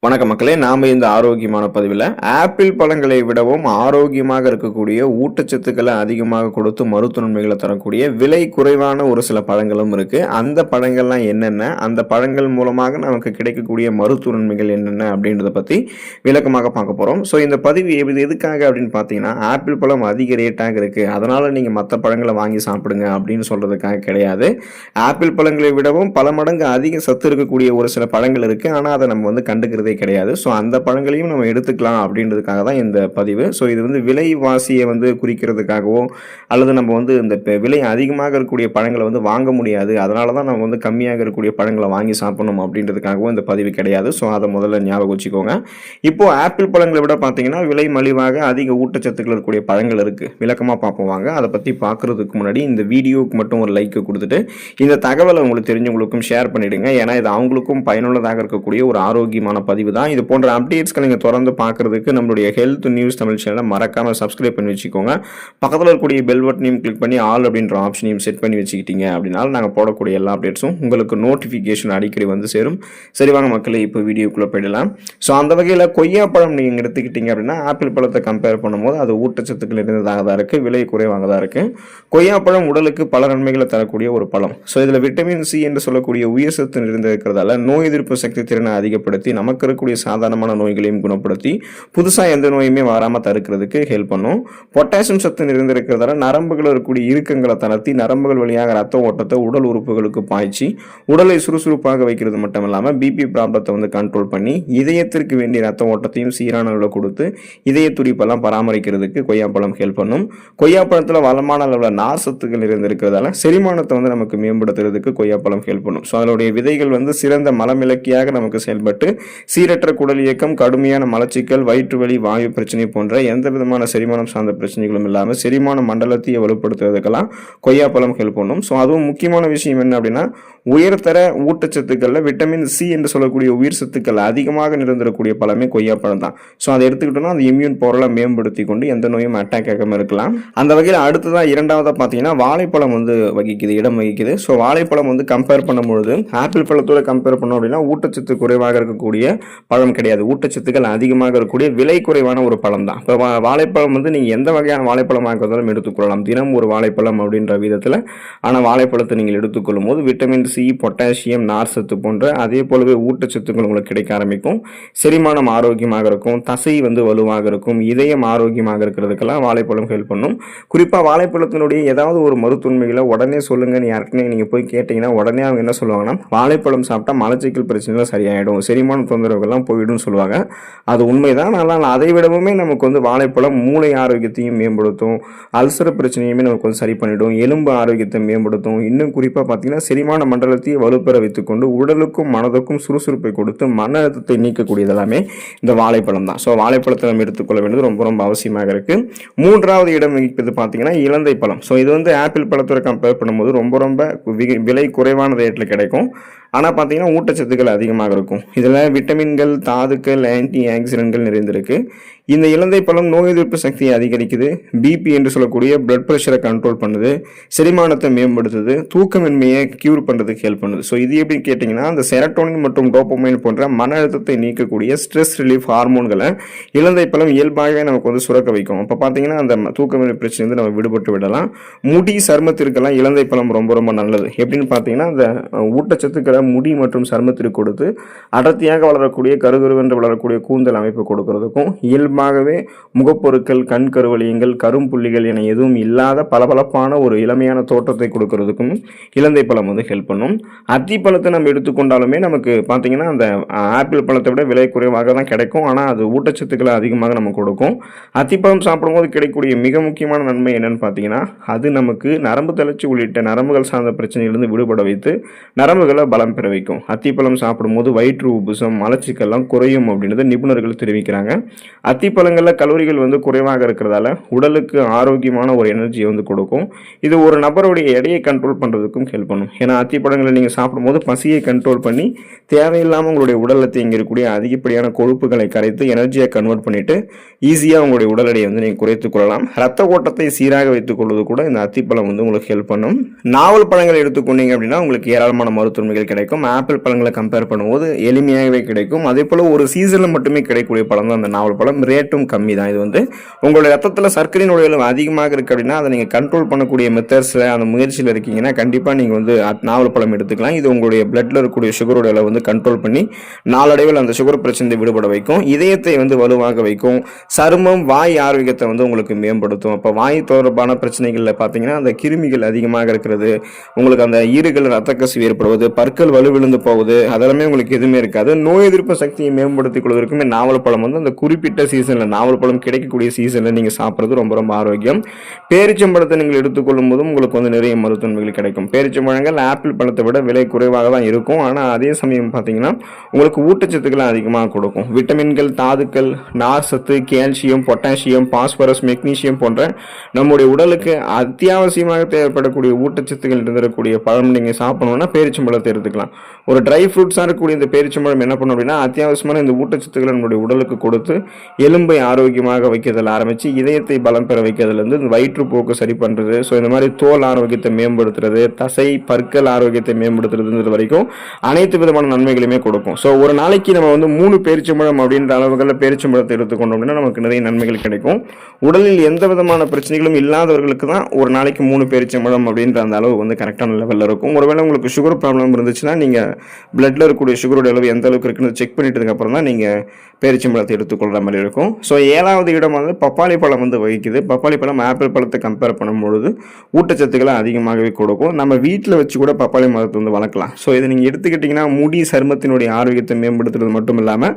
வணக்கம் மக்களே, நாம இந்த ஆரோக்கியமான பதிவில் ஆப்பிள் பழங்களை விடவும் ஆரோக்கியமாக இருக்கக்கூடிய ஊட்டச்சத்துக்களை அதிகமாக கொடுத்து மருத்துவ நன்மைகளை தரக்கூடிய விலை குறைவான ஒரு சில பழங்களும் இருக்கு. அந்த பழங்கள்லாம் என்னென்ன, அந்த பழங்கள் மூலமாக நமக்கு கிடைக்கக்கூடிய மருத்துவ நன்மைகள் என்னென்ன அப்படின்றத பற்றி விளக்கமாக பார்க்க போகிறோம். ஸோ இந்த பதிவு இது எதுக்காக அப்படின்னு பார்த்தீங்கன்னா, ஆப்பிள் பழம் அதிக ரேட்டாக இருக்குது, அதனால் நீங்கள் மற்ற பழங்களை வாங்கி சாப்பிடுங்க அப்படின்னு சொல்கிறதுக்காக கிடையாது. ஆப்பிள் பழங்களை விடவும் பல மடங்கு அதிக சத்து இருக்கக்கூடிய ஒரு சில பழங்கள் இருக்குது, ஆனால் அதை நம்ம வந்து கண்டுக்கிறது கிடையாது. ஸோ அந்த பழங்களையும் நம்ம எடுத்துக்கலாம் அப்படின்றதுக்காக தான் இந்த பதிவு. ஸோ இது வந்து விலைவாசியை வந்து குறிக்கிறதுக்காகவோ அல்லது நம்ம வந்து இந்த விலை அதிகமாக இருக்கக்கூடிய பழங்களை வந்து வாங்க முடியாது, அதனால தான் நம்ம வந்து கம்மியாக இருக்கக்கூடிய பழங்களை வாங்கி சாப்பிடணும் அப்படின்றதுக்காகவும் இந்த பதிவு கிடையாது. ஸோ அதை முதல்ல ஞாபகம் வச்சுக்கோங்க. இப்போது ஆப்பிள் பழங்களை விட பார்த்தீங்கன்னா விலை மலிவாக அதிக ஊட்டச்சத்துக்கள் இருக்கக்கூடிய பழங்கள் இருக்குது. விளக்கமாக பார்ப்போம் வாங்க. அதை பற்றி பார்க்குறதுக்கு முன்னாடி இந்த வீடியோவுக்கு மட்டும் ஒரு லைக் கொடுத்துட்டு இந்த தகவலை உங்களுக்கு தெரிஞ்சவங்களுக்கும் ஷேர் பண்ணிவிடுங்க. ஏன்னா இது அவங்களுக்கும் பயனுள்ளதாக இருக்கக்கூடிய ஒரு ஆரோக்கியமான பதிவு தான். இது போன்ற அப்டேட்ஸ்களை நீங்கள் தொடர்ந்து பார்க்குறதுக்கு நம்மளுடைய ஹெல்த் நியூஸ் தமிழ் சேனலை மறக்காமல் சப்ஸ்கிரைப் பண்ணி வச்சுக்கோங்க. பக்கத்தில் இருக்கக்கூடிய பெல் பட்டனையும் கிளிக் பண்ணி ஆல் அப்படின்ற ஆப்ஷனையும் செட் பண்ணி வச்சுக்கிட்டீங்க அப்படின்னா நாங்கள் போடக்கூடிய எல்லா அப்டேட்ஸும் உங்களுக்கு நோட்டிஃபிகேஷன் அடிக்கடி வந்து சேரும். சரி வாங்க மக்களே, இப்போ வீடியோக்குள்ளே போயிடலாம். ஸோ அந்த வகையில் கொய்யா பழம் நீங்கள் எடுத்துக்கிட்டீங்க அப்படின்னா ஆப்பிள் பழத்தை கம்பேர் பண்ணும்போது அது ஊட்டச்சத்துக்கள் இருந்ததாக தான் இருக்குது, விலை குறைவாக தான் இருக்குது. கொய்யா பழம் உடலுக்கு பல நன்மைகளை தரக்கூடிய ஒரு பழம். ஸோ இதில் விட்டமின் சி என்று சொல்லக்கூடிய உயிர் சத்து நிறைந்திருக்கிறதால நோய் எதிர்ப்பு சக்தி திறனை அதிகப்படுத்தி நமக்கு இருக்கக்கூடிய சாதாரணமான நோய்களையும் குணப்படுத்தி புதுசாக எந்த நோயுமே வராமல் தடுக்கிறதுக்கு ஹெல்ப் பண்ணும். பொட்டாசியம் சத்து நிறைந்திருக்கிறதால நரம்புகள் இருக்கக்கூடிய இறுக்கங்களை தளர்த்தி நரம்புகள் வழியாக ரத்த ஓட்டத்தை உடல் உறுப்புகளுக்கு பாய்ச்சி உடலை சுறுசுறுப்பாக வைக்கிறது மட்டும் இல்லாமல் பிபி ப்ராப்ளத்தை வந்து கண்ட்ரோல் பண்ணி இதயத்திற்கு வேண்டிய ரத்த ஓட்டத்தையும் சீரான அளவில் கொடுத்து இதய துடிப்பெல்லாம் பராமரிக்கிறதுக்கு கொய்யாப்பழம் ஹெல்ப் பண்ணும். கொய்யாப்பழத்தில் வளமான அளவில் நார் சத்துக்கள் நிறைந்திருக்கிறதால செரிமானத்தை வந்து நமக்கு மேம்படுத்துறதுக்கு கொய்யாப்பழம் ஹெல்ப் பண்ணும். ஸோ அதனுடைய விதைகள் வந்து சிறந்த மலமிளக்கியாக நமக்கு செயல்பட்டு சீரற்ற குடல் இயக்கம், கடுமையான மலச்சிக்கல், வயிற்று வலி, வாயு பிரச்சனை போன்ற எந்த விதமான செரிமானம் சார்ந்த பிரச்சனைகளும் இல்லாமல் செரிமான மண்டலத்தை வலுப்படுத்துவதற்கெல்லாம் கொய்யாப்பழம் ஹெல்ப் பண்ணும். ஸோ அதுவும் முக்கியமான விஷயம் என்ன அப்படின்னா, உயர்தர ஊட்டச்சத்துக்களில் விட்டமின் சி என்று சொல்லக்கூடிய உயிர் சத்துக்கள் அதிகமாக நிறைந்திருக்கக்கூடிய பழமே கொய்யாப்பழம் தான். ஸோ அதை எடுத்துக்கிட்டோம்னா அந்த இம்யூன் பவரை மேம்படுத்தி கொண்டு எந்த நோயும் அட்டாக் ஆகாமல் இருக்கலாம். அந்த வகையில் அடுத்ததாக இரண்டாவதாக பார்த்தீங்கன்னா வாழைப்பழம் வந்து இடம் வகிக்குது. ஸோ வாழைப்பழம் வந்து கம்பேர் பண்ணும்பொழுது ஆப்பிள் பழத்தோட கம்பேர் பண்ணோம் அப்படின்னா ஊட்டச்சத்து குறைவாக இருக்கக்கூடிய பழம் கிடையாது, ஊட்டச்சத்துக்கள் அதிகமாக இருக்கக்கூடிய விலை குறைவான ஒரு பழம் தான். இப்போ வாழைப்பழம் வந்து நீங்கள் எந்த வகையான வாழைப்பழமாக இருந்தாலும் எடுத்துக்கொள்ளலாம், தினம் ஒரு வாழைப்பழம் அப்படின்ற விதத்தில். ஆனால் வாழைப்பழத்தை நீங்கள் எடுத்துக்கொள்ளும் போது விட்டமின் சி, பொட்டாசியம், நார் சத்து போன்ற அதே போலவே ஊட்டச்சத்துக்கள் உங்களுக்கு கிடைக்க ஆரம்பிக்கும். செரிமானம் ஆரோக்கியமாக இருக்கும், தசை வந்து வலுவாக இருக்கும், இதயம் ஆரோக்கியமாக இருக்கிறதுக்கெல்லாம் வாழைப்பழம் ஹெல்ப் பண்ணும். குறிப்பாக வாழைப்பழத்தினுடைய ஏதாவது ஒரு மருத்துவமைகளை உடனே சொல்லுங்க, யாருக்குமே நீங்கள் போய் கேட்டிங்கன்னா உடனே அவங்க என்ன சொல்லுவாங்கன்னா, வாழைப்பழம் சாப்பிட்டா மலச்சிக்கல் பிரச்சனைலாம் சரியாயிடும், செரிமான தொந்தரவுகள்லாம் போயிடும் சொல்லுவாங்க. அது உண்மைதான். ஆனால் அதை விடவுமே நமக்கு வந்து வாழைப்பழம் மூளை ஆரோக்கியத்தையும் மேம்படுத்தும், அல்சர் பிரச்சனையுமே நமக்கு வந்து சரி பண்ணிடும், எலும்பு ஆரோக்கியத்தை மேம்படுத்தும். இன்னும் குறிப்பாக பார்த்தீங்கன்னா செரிமான மண்டலத்தை வலுப்பெற வைத்துக்கொண்டு உடலுக்கும் மனதுக்கும் சுறுசுறுப்பை கொடுத்து மன அழுத்தத்தை நீக்கக்கூடியது எல்லாமே இந்த வாழைப்பழம் தான். ஸோ வாழைப்பழத்தை நம்ம எடுத்துக்கொள்ள வேண்டியது ரொம்ப ரொம்ப அவசியமாக இருக்குது. மூன்றாவது இடம் வகிப்பது பார்த்தீங்கன்னா இலந்தை பழம். ஸோ இது வந்து ஆப்பிள் பழத்தோட கம்பேர் பண்ணும்போது ரொம்ப ரொம்ப விலை குறைவான ரேட்டில் கிடைக்கும். ஆனால் பார்த்தீங்கன்னா ஊட்டச்சத்துக்கள் அதிகமாக இருக்கும். இதில் விட்டமின்கள், தாதுக்கள், ஆன்டி ஆக்சிடென்ட்கள் நிறைந்திருக்கு. இந்த இலந்தை பழம் நோய் எதிர்ப்பு சக்தியை அதிகரிக்குது, பிபி என்று சொல்லக்கூடிய பிளட் ப்ரெஷரை கண்ட்ரோல் பண்ணுது, செரிமானத்தை மேம்படுத்துது, தூக்கமின்மையை க்யூர் பண்ணுறதுக்கு ஹெல்ப் பண்ணுது. ஸோ இது எப்படின்னு கேட்டிங்கன்னா, அந்த செரட்டோனின் மற்றும் டோபமைன் போன்ற மன அழுத்தத்தை நீக்கக்கூடிய ஸ்ட்ரெஸ் ரிலீஃப் ஹார்மோன்களை இலந்தை பழம் இயல்பாகவே நமக்கு வந்து சுரக்க வைக்கும். அப்போ பார்த்தீங்கன்னா அந்த தூக்கமின்மை பிரச்சனை வந்து நம்ம விடுபட்டு விடலாம். முடி, சருமத்திற்கெல்லாம் இலந்தை பழம் ரொம்ப ரொம்ப நல்லது. எப்படின்னு பார்த்தீங்கன்னா, அந்த ஊட்டச்சத்துக்களை முடி மற்றும் சருமத்திற்கு கொடுத்து அடர்த்தியாக வளரக்கூடிய கருகருவென்று வளரக்கூடிய கூந்தல் அமைப்பு கொடுக்கறதுக்கும், இயல்பாகவே முகப்பொருட்கள், கண் கருவலியங்கள், கரும்புள்ளிகள் என எதுவும் இல்லாத பளபளப்பான ஒரு இளமையான தோற்றத்தை கொடுக்கறதுக்கும் இலந்தை பழம் வந்து ஹெல்ப் பண்ணும். அத்தி பழத்தை நம்ம எடுத்துக்கொண்டாலுமே நமக்கு பார்த்தீங்கன்னா அந்த ஆப்பிள் பழத்தை விட விலை குறைவாக தான் கிடைக்கும். ஆனால் அது ஊட்டச்சத்துக்களை அதிகமாக நமக்கு கொடுக்கும். அத்திப்பழம் சாப்பிடும்போது கிடைக்கக்கூடிய மிக முக்கியமான நன்மை என்னன்னு பார்த்தீங்கன்னா, அது நமக்கு நரம்பு தளர்ச்சி உள்ளிட்ட நரம்புகள் சார்ந்த பிரச்சனையிலிருந்து விடுபட வைத்து நரம்புகளை பலம் பெற வைக்கும். அத்திப்பழம் சாப்பிடும்போது வயிற்று உப்புசம், மலச்சிக்கல்லாம் குறையும் அப்படின்றத நிபுணர்கள் தெரிவிக்கிறாங்க. அத்திப்பழங்களில் கலோரிகள் வந்து குறைவாக இருக்கிறதால உடலுக்கு ஆரோக்கியமான ஒரு எனர்ஜியை வந்து கொடுக்கும். இது ஒரு நபருடைய எடையை கண்ட்ரோல் பண்ணுறதுக்கும் ஹெல்ப் பண்ணும். ஏன்னா அத்திப்பழங்களை நீங்கள் சாப்பிடும்போது பசியை கண்ட்ரோல் பண்ணி தேவையில்லாமல் உங்களுடைய உடலில் தேங்கியிருக்கக்கூடிய அதிகப்படியான கொழுப்புகளை கரைத்து எனர்ஜியை கன்வெர்ட் பண்ணிவிட்டு ஈஸியாக உங்களுடைய உடல் எடையை வந்து நீங்கள் குறைத்துக் கொள்ளலாம். ரத்த ஓட்டத்தை சீராக வைத்துக் கொள்வது கூட இந்த அத்திப்பழம் வந்து உங்களுக்கு ஹெல்ப் பண்ணும். நாவல் பழங்களை எடுத்துக்கொண்டீங்க அப்படின்னா உங்களுக்கு ஏராளமான மருத்துவமைகள் கிடைக்கும். ஆப்பிள் பழங்களை கம்பேர் பண்ணும்போது எளிமையாகவே கிடைக்கும். அதே போல் ஒரு சீசனில் மட்டுமே கிடைக்கக்கூடிய பழம் தான் அந்த நாவல் பழம். ரேட்டும் கம்மி தான். இது வந்து உங்களுடைய ரத்தத்தில் சர்க்கரையின் அளவு அதிகமாக இருக்குது அப்படின்னா அதை நீங்கள் கண்ட்ரோல் பண்ணக்கூடிய மெத்தட்ஸில் அந்த முயற்சியில் இருக்கீங்கன்னா கண்டிப்பாக நீங்கள் வந்து நாவல் பழம் எடுத்துக்கலாம். இது உங்களுடைய பிளட்டில் இருக்கக்கூடிய சுகரோட அளவு வந்து கண்ட்ரோல் பண்ணி நாளடைவில் அந்த சுகர் பிரச்சனை விடுபட வைக்கும். இதயத்தை வந்து வலுவாக வைக்கும். சருமம் வாய் ஆரோக்கியத்தை வந்து உங்களுக்கு மேம்படுத்தும். அப்போ வாய் தொடர்பான பிரச்சனைகளில் பார்த்தீங்கன்னா அந்த கிருமிகள் அதிகமாக இருக்கிறது, உங்களுக்கு அந்த ஈறுகள் ரத்த கசிவு ஏற்படுவது, பற்கள் வலுவிழுந்து போகுது, அதெல்லாமே உங்களுக்கு எதுவுமே இருக்காது. நோய் எதிர்ப்பு சக்தியை மேம்படுத்திக் கொள்வதற்குமே நாவல் பழம் வந்து அந்த குறிப்பிட்ட சீசனில் நாவல் பழம் கிடைக்கக்கூடிய சீசனில் நீங்கள் சாப்பிட்றது ரொம்ப ரொம்ப ஆரோக்கியம். பேரிச்சம்பழத்தை நீங்கள் எடுத்துக்கொள்ளும் போதும் உங்களுக்கு வந்து நிறைய மருத்துவமைகள் கிடைக்கும். பேரிச்சம்பழங்கள் ஆப்பிள் பழத்தை விட விலை குறைவாக தான் இருக்கும். ஆனால் அதே சமயம் பார்த்தீங்கன்னா உங்களுக்கு ஊட்டச்சத்துக்களை அதிகமாக கொடுக்கும். விட்டமின்கள், தாதுக்கள், நார் சத்து, கால்சியம், பொட்டாசியம், பாஸ்பரஸ், மெக்னீசியம் போன்ற நம்முடைய உடலுக்கு அத்தியாவசியமாக தேவைப்படக்கூடிய ஊட்டச்சத்துக்கள் இருந்திருக்கக்கூடிய பழம் நீங்கள் சாப்பிடணும்னா பேரிச்சம்பழத்தை எடுத்துக்கலாம். ஒரு ட்ரை ஃப்ரூட்ஸாக இருக்கக்கூடிய இந்த பேரிச்சம்பழம் என்ன பண்ணும் அப்படின்னா அத்தியாவசியமான இந்த ஊட்டச்சத்துக்களை நம்முடைய உடலுக்கு கொடுத்து எலும்பை ஆரோக்கியமாக வைக்கிறதுல ஆரம்பித்து இதயத்தை பலம் பெற வைக்கிறதுலேருந்து இந்த வயிற்றுப்போக்கு சரி பண்ணுறது, ஸோ இந்த மாதிரி தோல் ஆரோக்கியத்தை மேம்படுத்துறது, தசை பற்கள் ஆரோக்கியத்தை மேம்படுத்துறதுன்றது வரைக்கும் அனைத்து விதமான நன்மைகளையுமே கொடுக்கும். ஸோ ஒரு நாளைக்கு நம்ம வந்து 3 பேரிச்சம்பழம் அப்படின்ற அளவுகளில் பேரிச்சம்பழத்தை எடுத்துக்கொண்டோம் அப்படின்னா நமக்கு நிறைய நன்மைகள் கிடைக்கும். உடலில் எந்த விதமான பிரச்சனைகளும் இல்லாதவர்களுக்கு தான் ஒரு நாளைக்கு 3 பேரிச்சம்பழம் அப்படின்ற அந்த அளவு வந்து கரெக்டான லெவலில் இருக்கும். ஒருவேளை உங்களுக்கு சுகர் ப்ராப்ளம் இருந்துச்சுன்னா நீங்கள் பிளட்டில் இருக்கக்கூடிய சுகரோட அளவு எந்த அளவுக்கு இருக்குன்னு செக் பண்ணிட்டதுக்கப்புறம் தான் நீங்கள் பேரிச்சம்பழத்தை எடுத்துக்கொள்கிற மாதிரி இருக்கும். ஸோ 7வது இடம் வந்து பப்பாளி பழம் வந்து வகிக்குது. பப்பாளி பழம் ஆப்பிள் பழத்தை கம்பேர் பண்ணும்பொழுது ஊட்டச்சத்துக்களை அதிகமாகவே கொடுக்கும். நம்ம வீட்டில் வச்சு கூட பப்பாளி மரத்தை வந்து வளர்க்கலாம். ஸோ இதை நீங்கள் எடுத்துக்கிட்டிங்கன்னா முடி சருமத்தினுடைய ஆரோக்கியத்தை மேம்படுத்துறது மட்டும் இல்லாமல்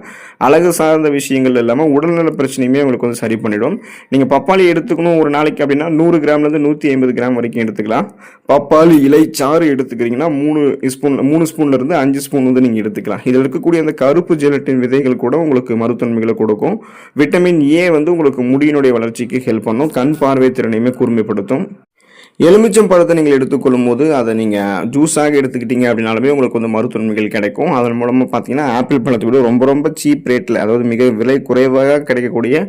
அழகு சார்ந்த விஷயங்கள் இல்லாமல் உடல்நல பிரச்சனையுமே உங்களுக்கு வந்து சரி பண்ணிடும். நீங்கள் பப்பாளி எடுத்துக்கணும் ஒரு நாளைக்கு அப்படின்னா 100 கிராம்லேருந்து 150 கிராம் வரைக்கும் எடுத்துக்கலாம். பப்பாளி இலை சாறு எடுத்துக்கிறீங்கன்னா 3 ஸ்பூன்லேருந்து 5 ஸ்பூன் வந்து நீங்கள் எடுத்துக்கலாம். இதில் இருக்கக்கூடிய அந்த கருப்பு ஜெலட்டின் விதைகள் கூட உங்களுக்கு மருத்துவமைகளை கொடுக்கும். விட்டமின் ஏ வந்து உங்களுக்கு முடியினுடைய வளர்ச்சிக்கு ஹெல்ப் பண்ணும். கண் பார்வை திறனையுமே கூர்மைப்படுத்தும். எலுமிச்சம் பழத்தை நீங்கள் எடுத்துக்கொள்ளும் போது அதை நீங்கள் ஜூஸாக எடுத்துக்கிட்டீங்க அப்படின்னாலுமே உங்களுக்கு வந்து மருத்துவமைகள் கிடைக்கும். அதன் மூலமாக பார்த்தீங்கன்னா ஆப்பிள் பழத்தை விட ரொம்ப ரொம்ப சீப் ரேட்டில், அதாவது மிக விலை குறைவாக கிடைக்கக்கூடிய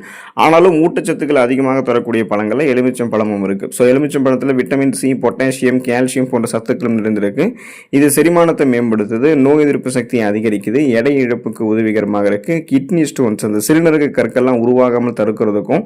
ஆனாலும் ஊட்டச்சத்துக்கள் அதிகமாக தரக்கூடிய பழங்களில் எலுமிச்சம் பழமும் இருக்குது. ஸோ எலுமிச்சம் பழத்தில் விட்டமின் சி, பொட்டாசியம், கால்சியம் போன்ற சத்துக்களும் நிறைந்திருக்கு. இது செரிமானத்தை மேம்படுத்துது, நோய் எதிர்ப்பு சக்தியை அதிகரிக்குது, எடை இழப்புக்கு உதவிகரமாக இருக்குது. கிட்னி ஸ்டோன்ஸ் அந்த சிறுநீரக கற்கள்லாம் உருவாகாமல் தடுக்கிறதுக்கும்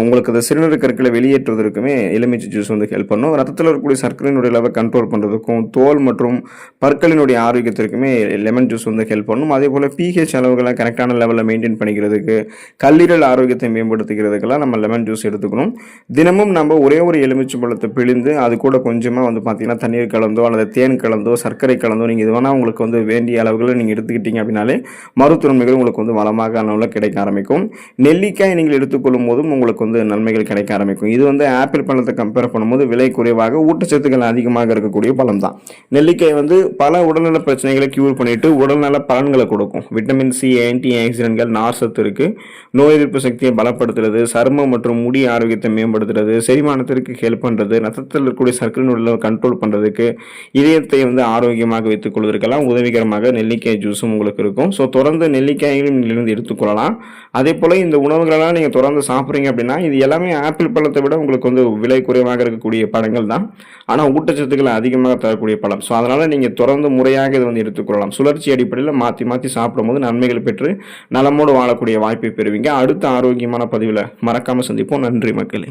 உங்களுக்கு அந்த சிறுநீரக கற்களை வெளியேற்றுவதற்குமே எலுமிச்சை ஜூஸ் வந்து ஹெல்ப் பண்ணும். ரத்தத்தில் இருக்கக்கூடிய சர்க்கரையினுடைய அளவை கண்ட்ரோல் பண்ணுறதுக்கும் தோல் மற்றும் பற்களினுடைய ஆரோக்கியத்திற்குமே லெமன் ஜூஸ் வந்து ஹெல்ப் பண்ணும். அதே போல் பிஹெச் அளவுகளை கரெக்டான லெவலில் மெயின்டைன் பண்ணிக்கிறதுக்கு, கல்லீரல் ஆரோக்கியத்தை மேம்படுத்திக்கிறதுக்கெல்லாம் நம்ம லெமன் ஜூஸ் எடுத்துக்கணும். தினமும் நம்ம ஒரே ஒரு எலுமிச்சை பழத்தை பிழிந்து அது கூட கொஞ்சமாக வந்து பார்த்தீங்கன்னா தண்ணீர் கலந்தோ அல்லது தேன் கலந்தோ சர்க்கரை கலந்தோ நீங்கள் இது வேணால் உங்களுக்கு வந்து வேண்டிய அளவுகளை நீங்கள் எடுத்துக்கிட்டீங்க அப்படின்னாலே மருத்துவமைகள் உங்களுக்கு வந்து வளமாக அளவில் கிடைக்க ஆரம்பிக்கும். நெல்லிக்காய் நீங்கள் எடுத்துக்கொள்ளும் போதும் உங்களுக்கு வந்து நன்மைகள் கிடைக்க ஆரம்பிக்கும். இது வந்து ஆப்பிள் பழத்தை கம்பேர் பண்ணும்போது விலை குறைவாக ஊட்டச்சத்துக்கள் அதிகமாக இருக்கக்கூடிய பழம் தான். நெல்லிக்காய் வந்து பல உடல்நல பிரச்சனைகளை கியூர் பண்ணிட்டு உடல்நல பலன்களை கொடுக்கும். விட்டமின் சி, ஆன்டி ஆக்சிடென்ட்கள், நார் சத்து இருக்கு. நோய் எதிர்ப்பு சக்தியை பலப்படுத்துறது, சருமம் மற்றும் முடி ஆரோக்கியத்தை மேம்படுத்துறது, செரிமானத்திற்கு ஹெல்ப் பண்றது, ரத்தத்தில் இருக்கக்கூடிய சர்க்கரை கண்ட்ரோல் பண்றதுக்கு, இதயத்தை வந்து ஆரோக்கியமாக வைத்துக் கொள்வதற்கெல்லாம் உதவிகரமாக நெல்லிக்காய் ஜூஸும் உங்களுக்கு இருக்கும். ஸோ தொடர்ந்து நெல்லிக்காய்களும் இருந்து எடுத்துக்கொள்ளலாம். அதே போல இந்த உணவுகளெல்லாம் நீங்க தொடர்ந்து சாப்பிட்றீங்க அப்படின்னா இது எல்லாமே ஆப்பிள் பழத்தை விட உங்களுக்கு வந்து விலை குறைவாக இருக்கக்கூடிய பழங்கள் தான். ஆனால் ஊட்டச்சத்துக்களை அதிகமாக தரக்கூடிய பழம். ஸோ அதனால் நீங்கள் தொடர்ந்து முறையாக இதை வந்து எடுத்துக்கொள்ளலாம். சுழற்சி அடிப்படையில் மாற்றி சாப்பிடும்போது நன்மைகள் பெற்று நலமோடு வாழக்கூடிய வாய்ப்பை பெறுவீங்க. அடுத்த ஆரோக்கியமான பதிவில் மறக்காமல் சந்திப்போம். நன்றி மக்களே.